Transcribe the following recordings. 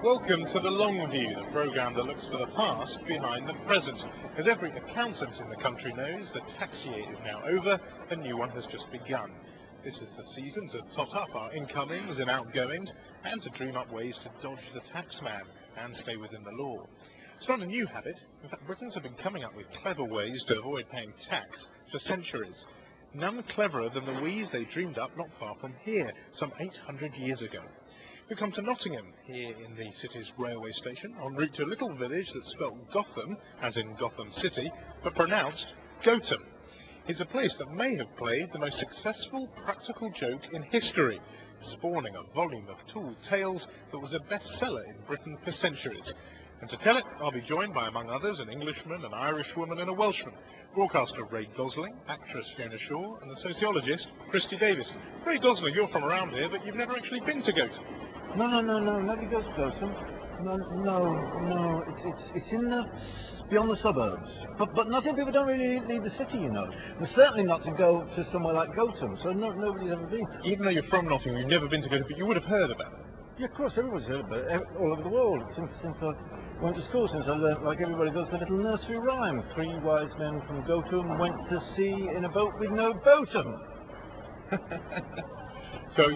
Welcome to The Long View, the programme that looks for the past behind the present. As every accountant in the country knows, the tax year is now over, a new one has just begun. This is the season to tot up our incomings and outgoings, and to dream up ways to dodge the taxman and stay within the law. It's not a new habit. In fact, Britons have been coming up with clever ways to avoid paying tax for centuries. None cleverer than the wheeze they dreamed up not far from here, some 800 years ago. We come to Nottingham, here in the city's railway station, en route to a little village that's spelt Gotham, as in Gotham City, but pronounced Gotham. It's a place that may have played the most successful practical joke in history, spawning a volume of tall tales that was a bestseller in Britain for centuries. And to tell it, I'll be joined by, among others, an Englishman, an Irishwoman and a Welshman, broadcaster Ray Gosling, actress Fiona Shaw, and the sociologist Christy Davis. Ray Gosling, you're from around here, but you've never actually been to Gotham. No, nobody goes to Gotham. No, it's in the, beyond the suburbs. But nothing, people don't really leave the city, you know. And certainly not to go to somewhere like Gotham, so nobody's ever been. Even though you're from Nottingham, you've never been to Gotham, but you would have heard about it. Yeah, of course, everybody's heard about it, all over the world. Since I went to school, since I learnt, like everybody does, the little nursery rhyme. 3 wise men from Gotham went to sea in a boat with no bottom. So,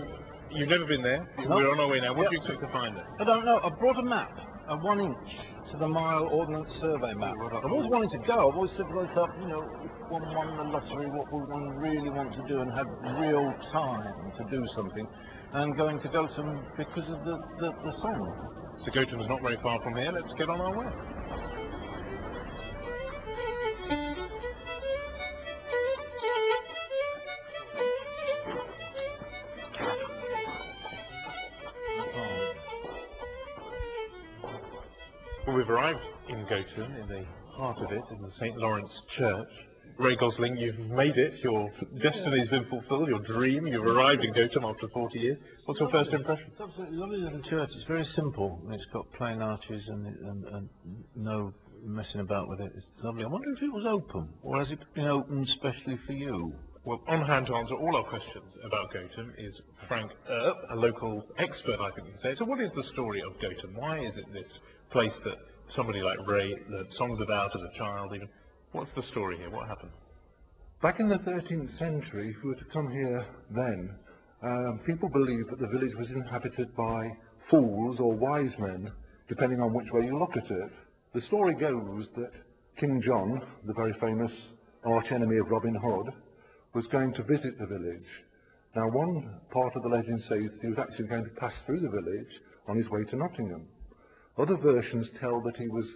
you've never been there? No. We're on our way now. What do you expect to find there? I don't know. I brought a map, a 1-inch to the mile ordnance survey map. I've always wanted to go. I've always said to myself, you know, if one won the lottery, what would one really want to do and have real time to do something? And going to Gotham because of the song. So Gotham is not very far from here. Let's get on our way. Well, we've arrived in Gotham, in the heart of it, in the St. Lawrence Church. Ray Gosling, you've made it. Your destiny's been fulfilled, your dream. You've arrived in Gotham after 40 years. What's your first impression? It's absolutely lovely little church. It's very simple. It's got plain arches and no messing about with it. It's lovely. I wonder if it was open, or has it been open specially for you? Well, on hand to answer all our questions about Gotham is Frank Earp, a local expert, I think you can say. So what is the story of Gotham? Why is it this place that somebody like Ray learned songs about as a child even? What's the story here? What happened? Back in the 13th century, if you were to come here then, people believed that the village was inhabited by fools or wise men, depending on which way you look at it. The story goes that King John, the very famous arch-enemy of Robin Hood, was going to visit the village. Now, one part of the legend says he was actually going to pass through the village on his way to Nottingham. Other versions tell that he was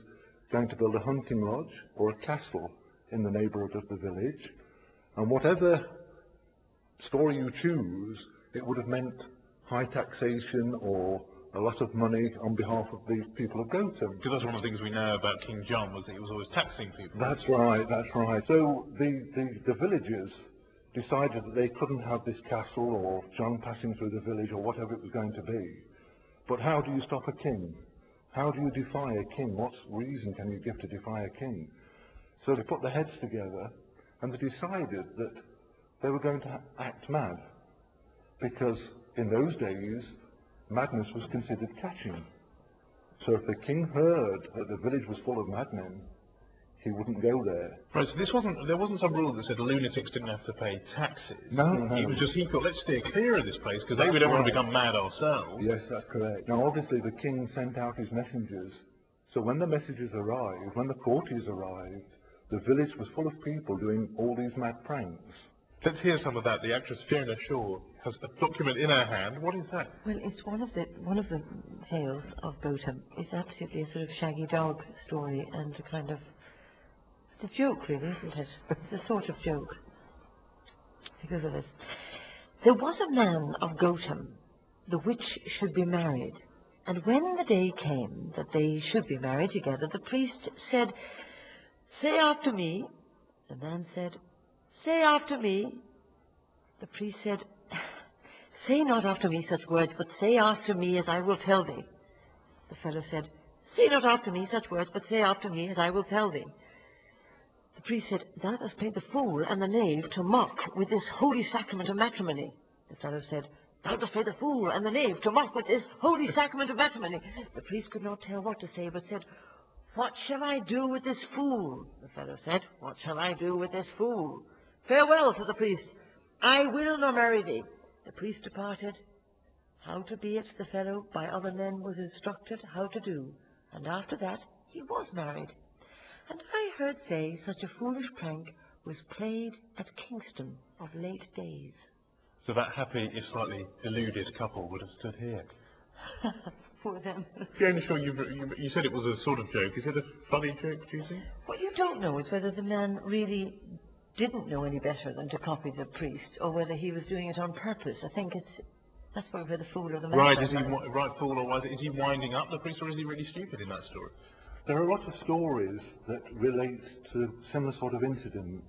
going to build a hunting lodge or a castle in the neighbourhood of the village, and whatever story you choose, it would have meant high taxation or a lot of money on behalf of the people of Gotham. Because that's one of the things we know about King John, was that he was always taxing people. That's right. So the villagers decided that they couldn't have this castle or John passing through the village or whatever it was going to be. But how do you stop a king? How do you defy a king? What reason can you give to defy a king? So they put their heads together and they decided that they were going to act mad, because in those days madness was considered catching. So if the king heard that the village was full of madmen, he wouldn't go there. Right, so there wasn't some rule that said lunatics didn't have to pay taxes. No. It was just, he thought, let's steer clear of this place, because we don't want to become mad ourselves. Yes, that's correct. Now, obviously, the king sent out his messengers. So when the messengers arrived, when the courtiers arrived, the village was full of people doing all these mad pranks. Let's hear some of that. The actress Fiona Shaw has a document in her hand. What is that? Well, it's one of the tales of Gotham. It's absolutely a sort of shaggy dog story, and a kind of, it's a joke, really, isn't it? It's a sort of joke. Because of this. There was a man of Gotham, the which should be married. And when the day came that they should be married together, the priest said, "Say after me." The man said, "Say after me." The priest said, "Say not after me such words, but say after me as I will tell thee." The fellow said, "Say not after me such words, but say after me as I will tell thee." The priest said, "Thou hast played the fool and the knave to mock with this holy sacrament of matrimony." The fellow said, Thou dost play the fool and the knave to mock with this holy sacrament of matrimony. The priest could not tell what to say, but said, What shall I do with this fool? The fellow said, What shall I do with this fool? Farewell, said the priest. I will not marry thee. The priest departed. How to be it, the fellow by other men was instructed how to do, and after that he was married. And I heard say such a foolish prank was played at Kingston of late days. So that happy, if slightly deluded couple would have stood here. For them. Jane, sure, you said it was a sort of joke. Is it a funny joke, do you think? What you don't know is whether the man really didn't know any better than to copy the priest, or whether he was doing it on purpose. I think that's where the fool or the man. Right, right, fool or wise? Is he winding up the priest, or is he really stupid in that story? There are a lot of stories that relate to similar sort of incidents.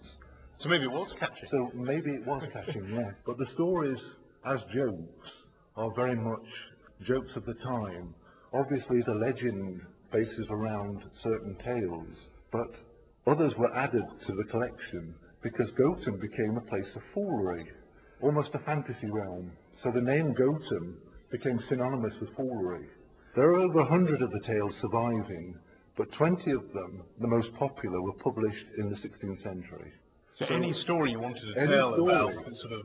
So maybe it was catching. So maybe it was catching, yes. But the stories, as jokes, are very much jokes of the time. Obviously, the legend bases around certain tales, but others were added to the collection because Gotham became a place of foolery, almost a fantasy realm. So the name Gotham became synonymous with foolery. There are over 100 of the tales surviving, but 20 of them, the most popular, were published in the 16th century. So any story you wanted to tell about a sort of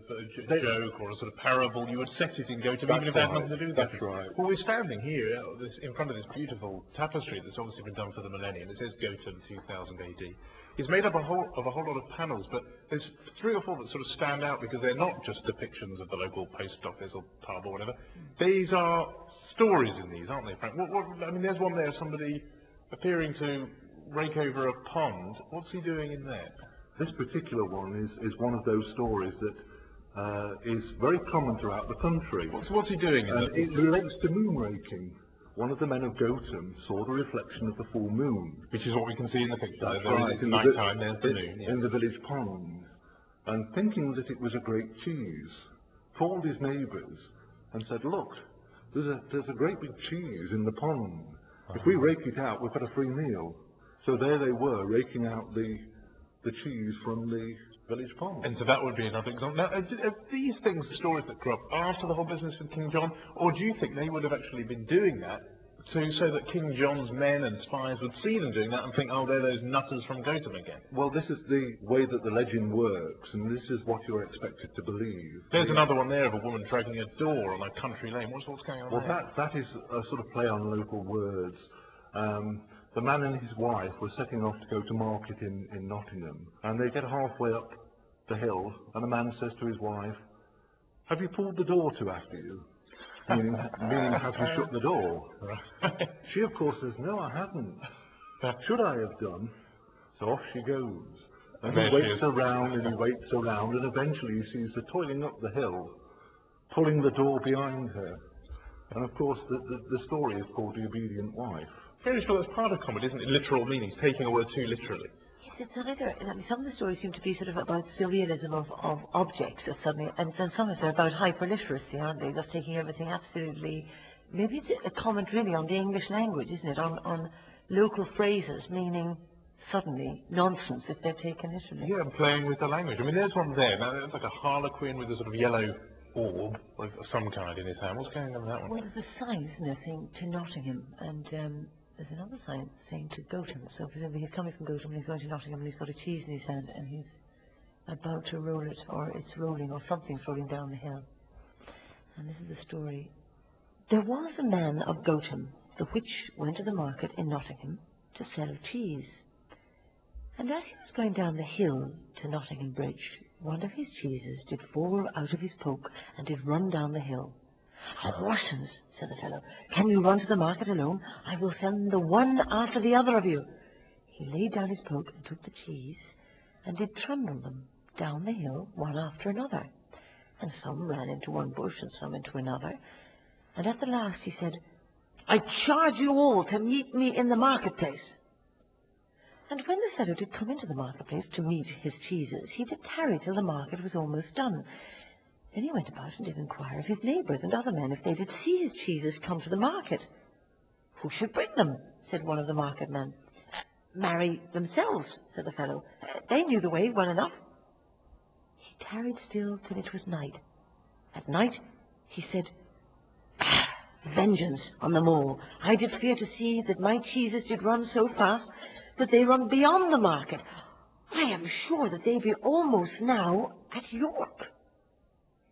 a joke or a sort of parable, you would set it in Gotham, even if it had nothing to do with that. That's right. Well, we're standing here in front of this beautiful tapestry that's obviously been done for the millennium. It says Gotham 2000 AD. It's made up of a whole lot of panels, but there's 3 or 4 that sort of stand out because they're not just depictions of the local post office or pub or whatever. These are stories in these, aren't they, Frank? I mean, there's one there, somebody appearing to rake over a pond. What's he doing in there? This particular one is one of those stories that is very common throughout the country. What's he doing in there? It relates to moon raking. One of the men of Gotham saw the reflection of the full moon. Which is what we can see in the picture. That's there right. It's night time, there's the moon. Yeah. In the village pond. And thinking that it was a great cheese, called his neighbours and said, look, there's a great big cheese in the pond. If we rake it out, we've got a free meal. So there they were, raking out the cheese from the village pond. And so that would be another example. Now, are these things stories that grew up after the whole business with King John, or do you think they would have actually been doing that so that King John's men and spies would see them doing that and think, oh, they're those nutters from Gotham again? Well, this is the way that the legend works, and this is what you're expected to believe. There's another one there of a woman dragging a door on a country lane. What's going on there? Well, that is a sort of play on local words. The man and his wife were setting off to go to market in Nottingham, and they get halfway up the hill, and the man says to his wife, have you pulled the door to after you? meaning have you shut the door? She, of course, says, no, I haven't. Should I have done? So off she goes. And he waits around and he waits around, and eventually he sees her toiling up the hill, pulling the door behind her. And, of course, the story is called The Obedient Wife. Very sure that's part of comedy, isn't it? Literal meanings, taking a word too literally. Yes, it's another. I mean, some of the stories seem to be sort of about surrealism of objects, or suddenly, and then some of them are about hyperliteracy, aren't they? Just taking everything absolutely. Maybe it's a comment really on the English language, isn't it? On local phrases meaning suddenly nonsense if they're taken literally. Yeah, and playing with the language. I mean, there's one there. Now, it's like a harlequin with a sort of yellow orb of some kind in his hand. What's going on with that one? Well, there's a sign, isn't there, saying to Nottingham, and there's another sign saying to Gotham. So presumably he's coming from Gotham and he's going to Nottingham and he's got a cheese in his hand and he's about to roll it, or it's rolling, or something's rolling down the hill. And this is the story. There was a man of Gotham, the which went to the market in Nottingham to sell cheese. And as he was going down the hill to Nottingham Bridge, one of his cheeses did fall out of his poke and did run down the hill. Horsens, said the fellow, can you run to the market alone? I will send the one after the other of you. He laid down his poke and took the cheese and did trundle them down the hill one after another. And some ran into one bush and some into another. And at the last he said, I charge you all to meet me in the marketplace. And when the fellow did come into the marketplace to meet his cheeses, he did tarry till the market was almost done. Then he went about and did inquire of his neighbours and other men if they did see his cheeses come to the market. Who should bring them? Said one of the market men. Marry themselves, said the fellow. They knew the way well enough. He tarried still till it was night. At night He said, vengeance on them all. I did fear to see that my cheeses did run so fast that they run beyond the market. I am sure that they be almost now at York.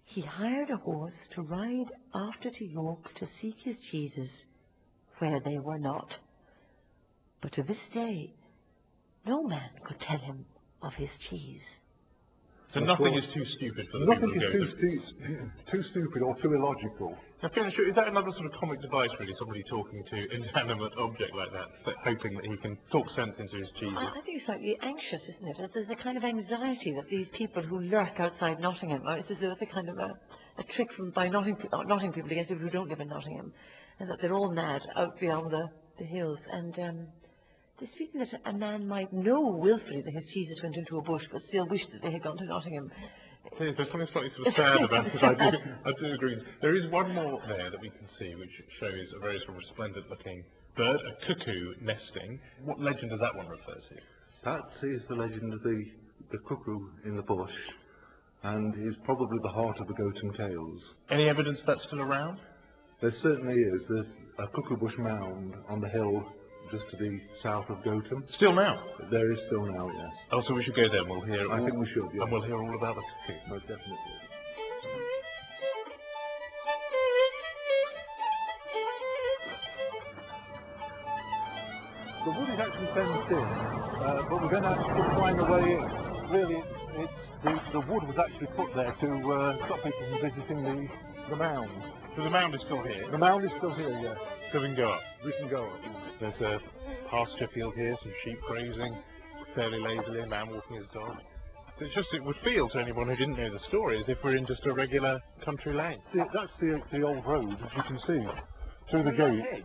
He hired a horse to ride after to York to seek his cheeses, where they were not. But to this day, no man could tell him of his cheese. So nothing is too stupid for the Nothing people is who go too stupid or too illogical. Now, Fiona, is that another sort of comic device, really? Somebody talking to inanimate object like that, hoping that he can talk sense into his cheeses? I think it's slightly anxious, isn't it? There's a kind of anxiety that these people who lurk outside Nottingham, it's as though it's a kind of a trick by Notting people against people who don't live in Nottingham, and that they're all mad out beyond the hills. And this feeling that a man might know willfully that his cheeses went into a bush, but still wish that they had gone to Nottingham. There's something slightly sort of sad about it. I do agree. There is one more there that we can see, which shows a very sort of resplendent-looking bird, a cuckoo nesting. What legend does that one refer to? That is the legend of the cuckoo in the bush, and is probably the heart of the Gotham tales. Any evidence that's still around? There certainly is. There's a cuckoo bush mound on the hill just to the south of Gotham. Still now? There is still now, yes. Oh, so we should go there and we'll hear... I think we should, yes. And we'll hear all about the cuckoo. Most definitely. The wood is actually fenced in, but we're going to have to find a way. Really, the wood was actually put there to stop people from visiting the mound. So the mound is still here? The mound is still here, yes. So we can go up? We can go up. There's a pasture field here, some sheep grazing, fairly lazily, a man walking his dog. So it would feel to anyone who didn't know the story as if we're in just a regular country lane. That's the old road, as you can see, through the gate.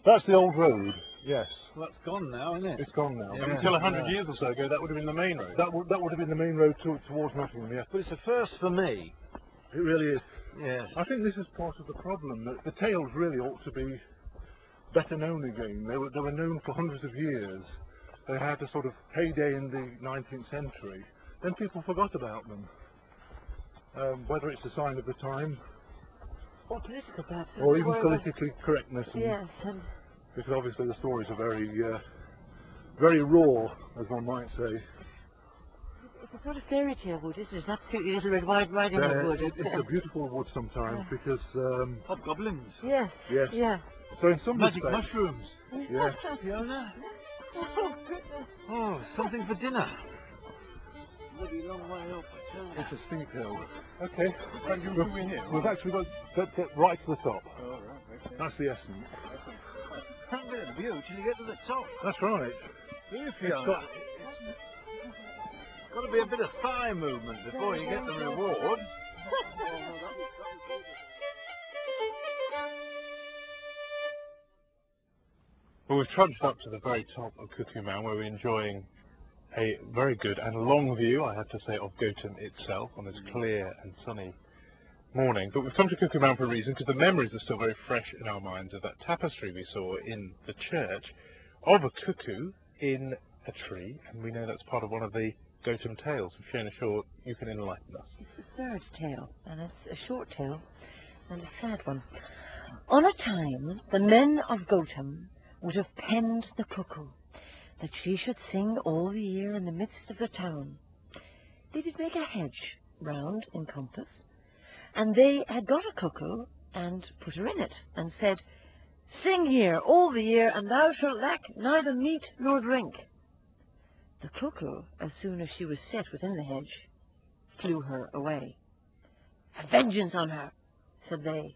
That's the old road. Yes. Well, that's gone now, isn't it? It's gone now. Yeah. Until 100 years or so ago, that would have been the main road. That would have been the main road towards Nottingham, yeah. But it's a first for me. It really is. Yes. I think this is part of the problem, that the tales really ought to be better known again. They were known for hundreds of years. They had a sort of heyday in the 19th century. Then people forgot about them. Whether it's a sign of the time, Or political perhaps. or even politically correctness. Yes. Because obviously the stories are very, very raw, as one might say. It's a sort of fairy tale wood, isn't it? It's absolutely Little Red Riding Hood wood. It's a beautiful wood sometimes because... Hobgoblins. Yes. Yes. Yeah. So in some Magic respects... mushrooms. Yes. Fiona. Oh, goodness. Oh, something for dinner. Bloody long way up. It's a steep hill. Okay. We've actually got to get right to the top. Oh, right. That's the essence. Can't get a view till you get to the top. That's right. Here, Fiona. Got to be a bit of thigh movement before you get the reward. Well, we've trudged up to the very top of Cuckoo Mound, where we're enjoying a very good and long view, I have to say, of Gotham itself on this clear and sunny morning. But we've come to Cuckoo Mound for a reason, because the memories are still very fresh in our minds of that tapestry we saw in the church of a cuckoo in a tree, and we know that's part of one of the Gotham tales. Fiona Shaw, you can enlighten us. It's the third tale, and it's a short tale and a sad one. On a time, the men of Gotham would have penned the cuckoo, that she should sing all the year in the midst of the town. They did make a hedge round in compass, and they had got a cuckoo and put her in it, and said, "Sing here all the year, and thou shalt lack neither meat nor drink." The cuckoo, as soon as she was set within the hedge, flew her away. "A vengeance on her," said they.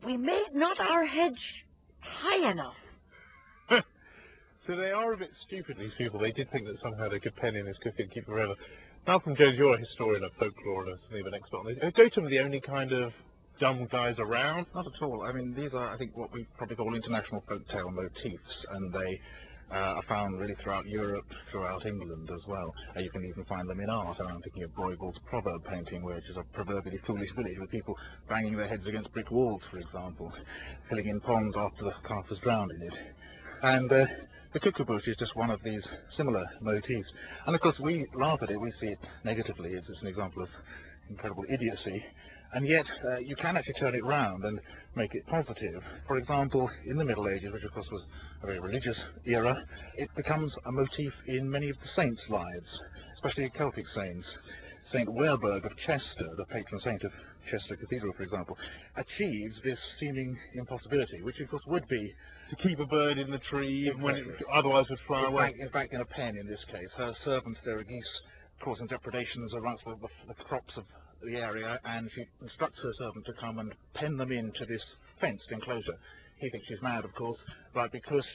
"We made not our hedge high enough." So they are a bit stupid, these people. They did think that somehow they could pen in his cookie and keep it forever. Malcolm Jones, you're a historian of folklore and something of an expert on this. Are Gotham the only kind of dumb guys around? Not at all. I mean, these are, I think, what we probably call international folktale motifs, and they are found really throughout Europe, throughout England as well. You can even find them in art, and I'm thinking of Bruegel's proverb painting, which is a proverbially foolish village with people banging their heads against brick walls, for example, filling in ponds after the calf was drowned in it. And the cuckoo bush is just one of these similar motifs. And of course we laugh at it, we see it negatively, it's an example of incredible idiocy. And yet, you can actually turn it round and make it positive. For example, in the Middle Ages, which of course was a very religious era, it becomes a motif in many of the saints' lives, especially Celtic saints. St. Werburgh of Chester, the patron saint of Chester Cathedral, for example, achieves this seeming impossibility, which of course would be To keep a bird in the tree when it Exactly. otherwise would fly away. in fact, in a pen in this case. Her servants, there are geese causing depredations amongst the crops of the area, and she instructs her servant to come and pen them into this fenced enclosure. He thinks she's mad, of course, but because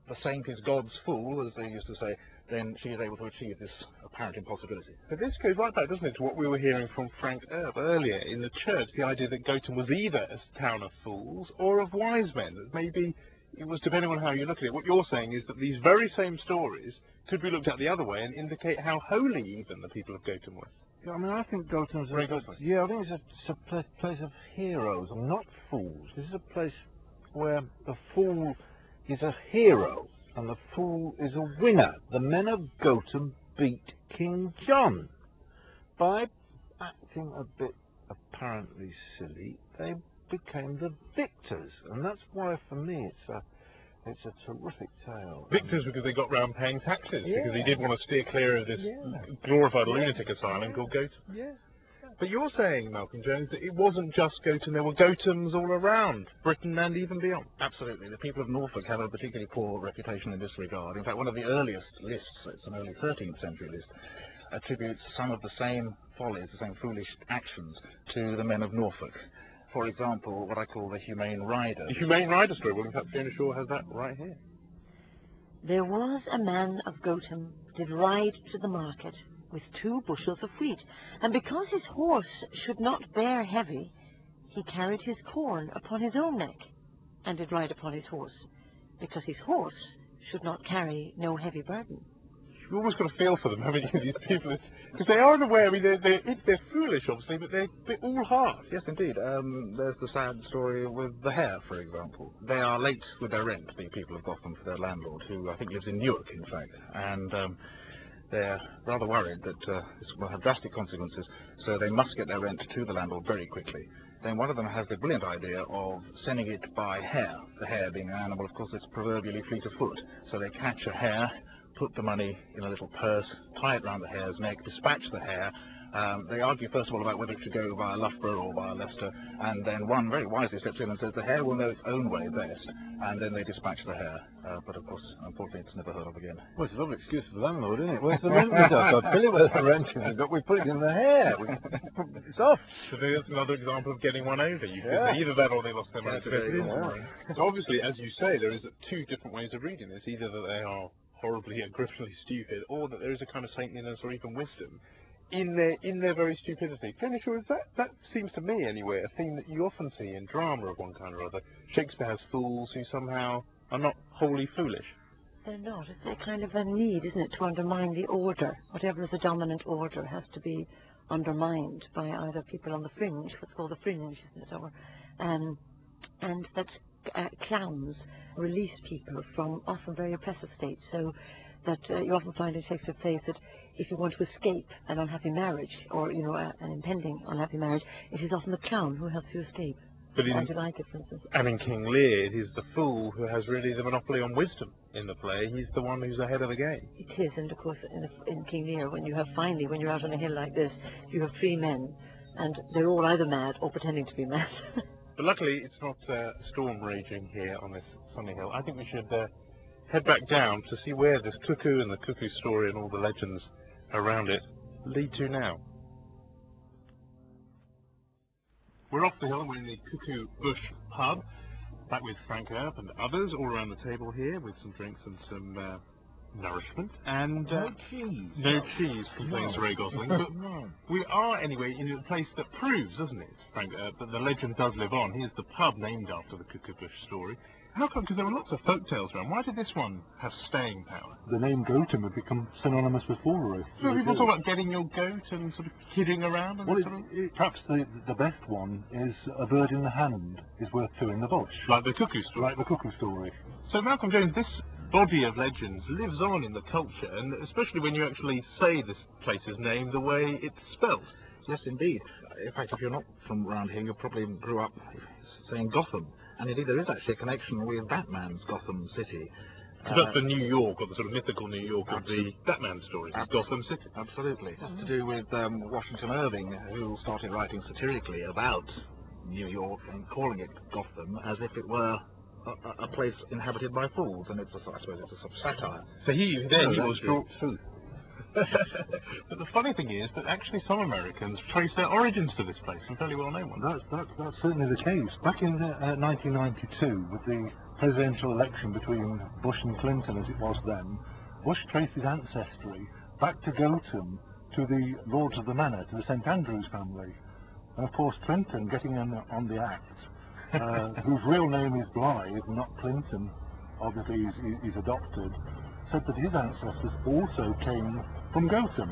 the saint is God's fool, as they used to say, then she is able to achieve this apparent impossibility. But this goes right back, doesn't it, to what we were hearing from Frank Erb earlier in the church, the idea that Gotham was either a town of fools or of wise men. That maybe it was depending on how you look at it. What you're saying is that these very same stories could be looked at the other way and indicate how holy even the people of Gotham were. Yeah, I mean, I think Gotham's Very Gothic. yeah, I think it's a place of heroes, not fools. This is a place where the fool is a hero and the fool is a winner. The men of Gotham beat King John by acting a bit apparently silly. They became the victors, and that's why, for me, it's a terrific tale. Victors because they got round paying taxes, because he Yeah. did want to steer clear of this Yeah. glorified lunatic asylum called Gotham. Yeah. But you're saying, Malcolm Jones, that it wasn't just Gotham, there were Gothams all around Britain and even beyond. Absolutely. The people of Norfolk have a particularly poor reputation in this regard. In fact, one of the earliest lists, it's an early 13th century list, attributes some of the same follies, the same foolish actions to the men of Norfolk. For example, what I call the humane rider. The Humane Rider story, well in fact Fiona Shaw has that right here. There was a man of Gotham did ride to the market with 2 bushels of wheat, and because his horse should not bear heavy, he carried his corn upon his own neck, and did ride upon his horse, because his horse should not carry no heavy burden. You've almost got to feel for them, haven't you, these people? Because they are unaware, I mean, they're foolish, obviously, but they're all hard. Yes, indeed. There's the sad story with the hare, for example. They are late with their rent, the people of Gotham, for their landlord, who I think lives in Newark, in fact. And they're rather worried that this will have drastic consequences, so they must get their rent to the landlord very quickly. Then one of them has the brilliant idea of sending it by hare, the hare being an animal, of course, that's proverbially fleet of foot. So they catch a hare, put the money in a little purse, tie it round the hare's neck, dispatch the hare. They argue first of all about whether it should go via Loughborough or via Leicester, and then one very wisely steps in and says the hare will know its own way best, and then they dispatch the hare. But of course, unfortunately, it's never heard of again. Well, it's a lovely excuse for the landlord, isn't it? Where's the rent reduction? I'll tell you where the rent is. We put it in the hair. It's off. So that's another example of getting one over. You could Yeah. say either that or they lost their money. That's very So obviously, as you say, there is 2 different ways of reading this. Either that they are horribly and grippingly stupid, or that there is a kind of saintliness or even wisdom in their very stupidity. Fiona Shaw, that seems to me anyway a theme that you often see in drama of one kind or other. Shakespeare has fools who somehow are not wholly foolish. They're not. It's a kind of a need, isn't it, to undermine the order. Whatever is the dominant order has to be undermined by either people on the fringe, what's called the fringe, isn't it, or, and that's clowns release people from often very oppressive states, so that you often find in Shakespeare plays that if you want to escape an unhappy marriage, or, you know, an impending unhappy marriage, it is often the clown who helps you escape. But As you like it, for instance. and in King Lear, it is the fool who has really the monopoly on wisdom in the play. He's the one who's ahead of the game. It is, and of course in King Lear, when you're out on a hill like this, you have 3 men, and they're all either mad or pretending to be mad. But luckily, it's not a storm raging here on this sunny hill. I think we should head back down to see where this cuckoo and the cuckoo story and all the legends around it lead to now. We're off the hill and we're in the Cuckoo Bush pub, back with Frank Erb and others all around the table here with some drinks and some nourishment. And No cheese. no cheese, complains Ray Gosling. But No. we are anyway in a place that proves, doesn't it, Frank, that the legend does live on. Here's the pub named after the Cuckoo Bush story. How come? Because there were lots of folk tales around. Why did this one have staying power? The name Gotham had become synonymous with foolery. So people talk about getting your goat and sort of kidding around and Well, sort of, perhaps the best one is a bird in the hand is worth 2 in the bush. like the cuckoo story. Like the cuckoo story. So Malcolm Jones, this body of legends lives on in the culture, and especially when you actually say this place's name the way it's spelt. Yes, indeed. In fact, if you're not from around here, you probably grew up saying Gotham. And indeed, there is actually a connection with Batman's Gotham City. So that's the New York, or the sort of mythical New York of the Batman stories, Gotham City. Absolutely. It's to do with Washington Irving, who started writing satirically about New York and calling it Gotham as if it were a place inhabited by fools, and it's I suppose it's a sort of satire. So he was truth. But the funny thing is that actually some Americans trace their origins to this place, and fairly well-known ones. That's certainly the case. Back in 1992, with the presidential election between Bush and Clinton, as it was then, Bush traced his ancestry back to Gotham, to the Lords of the Manor, to the St Andrews family. And of course Clinton, getting in on the act, whose real name is Blythe, not Clinton, obviously he's adopted, said that his ancestors also came from Gotham.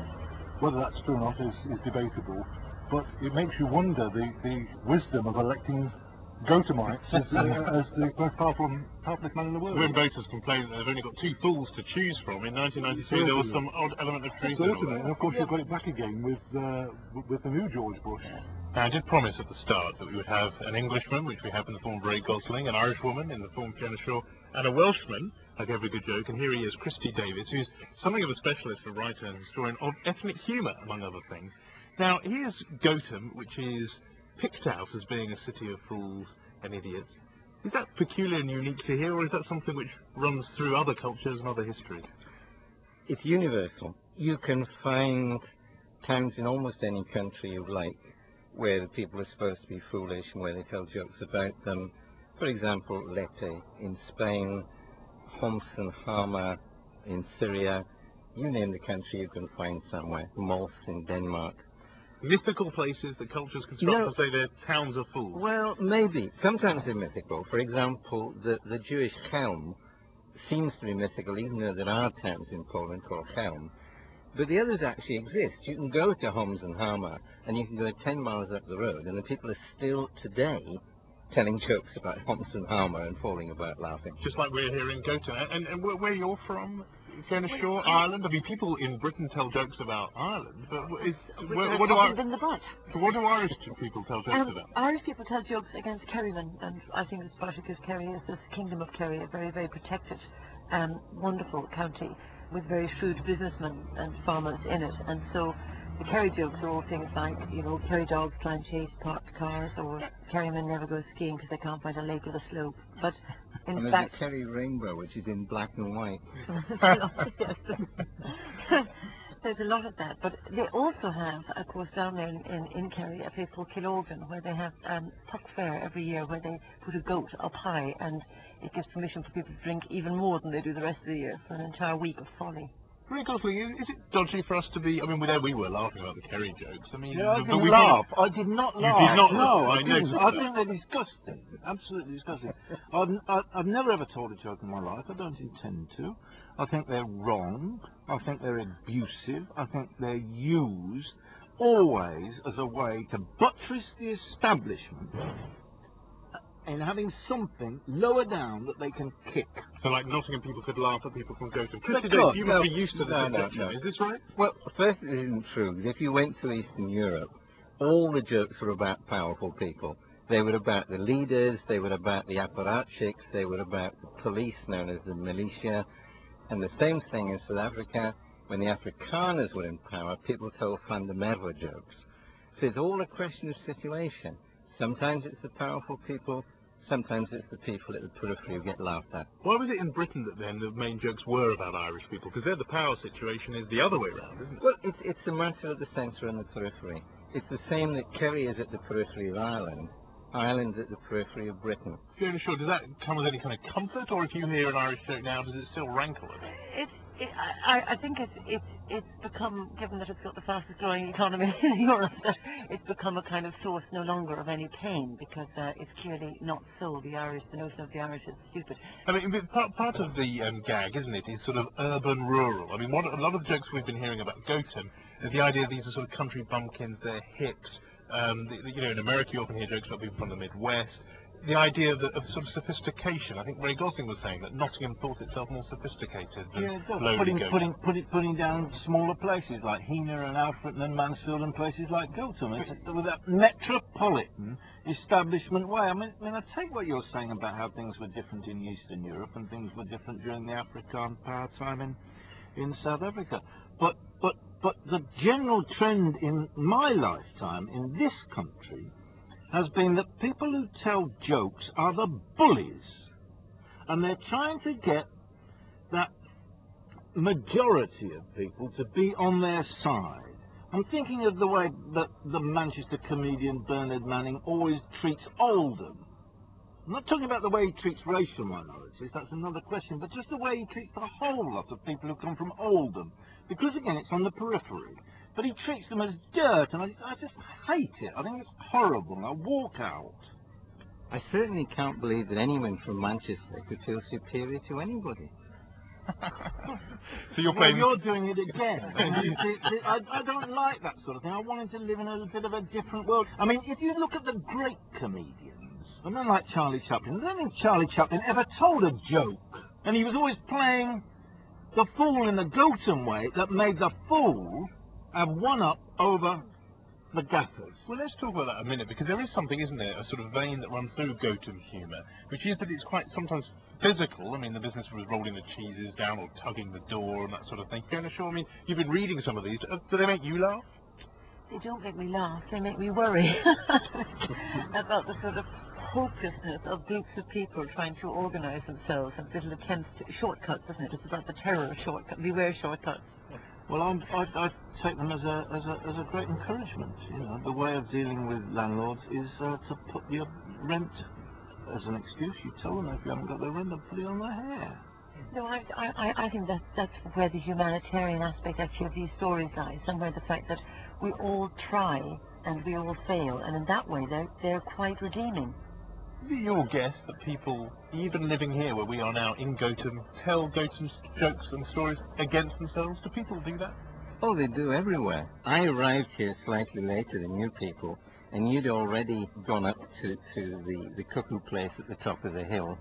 Whether that's true or not is debatable, but it makes you wonder the wisdom of electing Gothamites as the most powerful man in the world. When voters complain that they've only got 2 fools to choose from, in 1992 there was some odd element of truth. Certainly, and of course you've got it back again with the new George Bush. Now, I did promise at the start that we would have an Englishman, which we have in the form of Ray Gosling, an Irishwoman in the form of Fiona Shaw, and a Welshman, like every good joke, and here he is, Christy Davies, who's something of a specialist, a writer and historian of ethnic humour, among other things. Now, here's Gotham, which is picked out as being a city of fools and idiots. Is that peculiar and unique to here, or is that something which runs through other cultures and other histories? It's universal. You can find towns in almost any country you like where the people are supposed to be foolish and where they tell jokes about them. For example, Lete in Spain, Homs and Hama in Syria. You name the country, you can find somewhere. Mors in Denmark. Mythical places that cultures construct to say they're towns of fools. Well, maybe. Sometimes they're mythical. For example, the Jewish Kelm seems to be mythical, even though there are towns in Poland called Kelm. But the others actually exist. You can go to Homs and Hama, and you can go 10 miles up the road, and the people are still today telling jokes about Homs and Hama and falling about laughing. Just like we're here in Gotham. And where you're from, Fiona Shaw, Ireland? I mean, people in Britain tell jokes about Ireland, but what do Irish people tell jokes about? Irish people tell jokes against Kerrymen, and I think it's partly because Kerry is this kingdom of Kerry, a very, very protected, wonderful county with very shrewd businessmen and farmers in it, and so the Kerry jokes are all things like, you know, Kerry dogs try and chase parked cars, or Kerrymen never go skiing because they can't find a lake with a slope. But in and fact, there's a Kerry rainbow, which is in black and white. there's a lot of that. But they also have, of course, down there in Kerry, a place called Kilorgan, where they have Puck Fair every year, where they put a goat up high, and it gives permission for people to drink even more than they do the rest of the year, for an entire week of folly. Ray Gosling, is it dodgy for us to be... I mean, there we were laughing about the Kerry jokes. I mean, Yeah, I didn't laugh. I did not laugh. You did not No, laugh. I didn't. I think they're disgusting. Absolutely disgusting. I've never ever told a joke in my life. I don't intend to. I think they're wrong. I think they're abusive. I think they're used always as a way to buttress the establishment in having something lower down that they can kick. So like Nottingham people could laugh at people from Gotham. But Christy, God, you no, must be used to this objection. no. Is this right? Well, first, it isn't true. If you went to Eastern Europe, all the jokes were about powerful people. They were about the leaders, they were about the apparatchiks, they were about the police, known as the militia. And the same thing in South Africa, when the Afrikaners were in power, people told Van der Merwe jokes. So it's all a question of situation. Sometimes it's the powerful people, sometimes it's the people at the periphery who get laughed at. Why was it in Britain that then the main jokes were about Irish people? Because there the power situation is the other way around, isn't it? Well, it's a matter of the centre and the periphery. It's the same that Kerry is at the periphery of Ireland. Ireland's at the periphery of Britain. Fiona Shaw, does that come as any kind of comfort, or if you hear an Irish joke now, does it still rankle a bit? I think it's become, given that it's got the fastest growing economy in Europe, that it's become a kind of source no longer of any pain, because it's clearly not so. The notion of the Irish is stupid. I mean, part of the gag, isn't it, is sort of urban-rural. I mean, a lot of the jokes we've been hearing about Gotham is the idea that these are sort of country bumpkins, they're hips. You know, in America you often hear jokes about people from the Midwest. the idea of sort of sophistication. I think Ray Gosling was saying that Nottingham thought itself more sophisticated than Yeah, lowly Gotham. putting down smaller places like Hena and Alfred and Mansfield and places like Gotham. It's with that metropolitan establishment way. I mean, I take what you're saying about how things were different in Eastern Europe and things were different during the Afrikaan power time in South Africa. But the general trend in my lifetime in this country has been that people who tell jokes are the bullies, and they're trying to get that majority of people to be on their side. I'm thinking of the way that the Manchester comedian Bernard Manning always treats Oldham. I'm not talking about the way he treats racial minorities, that's another question, but just the way he treats a whole lot of people who come from Oldham. Because again, it's on the periphery. But he treats them as dirt, and I just hate it. I think it's horrible. I walk out. I certainly can't believe that anyone from Manchester could feel superior to anybody. So you're Well, claiming... you're doing it again. I don't like that sort of thing. I want him to live in a bit of a different world. I mean, if you look at the great comedians, I don't like Charlie Chaplin. I don't think Charlie Chaplin ever told a joke. And he was always playing the fool in the Gotham way that made the fool have one up over the gaffers. Well, let's talk about that a minute, because there is something, isn't there, a sort of vein that runs through Gotham humour, which is that it's quite sometimes physical. I mean, the business was rolling the cheeses down or tugging the door and that sort of thing. Fiona Shaw, I mean, you've been reading some of these. Do they make you laugh? They don't make me laugh, they make me worry about the sort of hopelessness of groups of people trying to organise themselves and little attempts to shortcuts, isn't it? It's about the terror of shortcuts. Beware shortcuts. Well, I take them as a great encouragement. You know, the way of dealing with landlords is to put your rent as an excuse. You tell them if you haven't got their rent, they'll put it on their hair. No, I think that's where the humanitarian aspect actually of these stories lies. Somewhere the fact that we all try and we all fail, and in that way they're quite redeeming. Is it your guess that people, even living here where we are now in Gotham, tell Gotham's jokes and stories against themselves? Do people do that? Oh, they do everywhere. I arrived here slightly later than you people, and you'd already gone up to the cuckoo place at the top of the hill.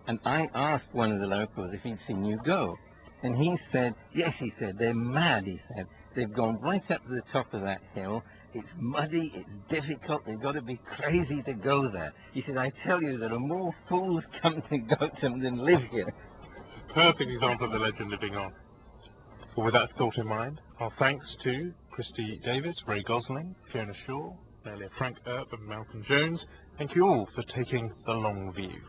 And I asked one of the locals if he'd seen you go. And he said, yes, he said, they're mad, he said. They've gone right up to the top of that hill. It's muddy, it's difficult, they've got to be crazy to go there. He said, I tell you, there are more fools come to Gotham than live here. Perfect example of the legend living on. Well, with that thought in mind, our thanks to Christy Davis, Ray Gosling, Fiona Shaw, earlier Frank Earp and Malcolm Jones. Thank you all for taking the long view.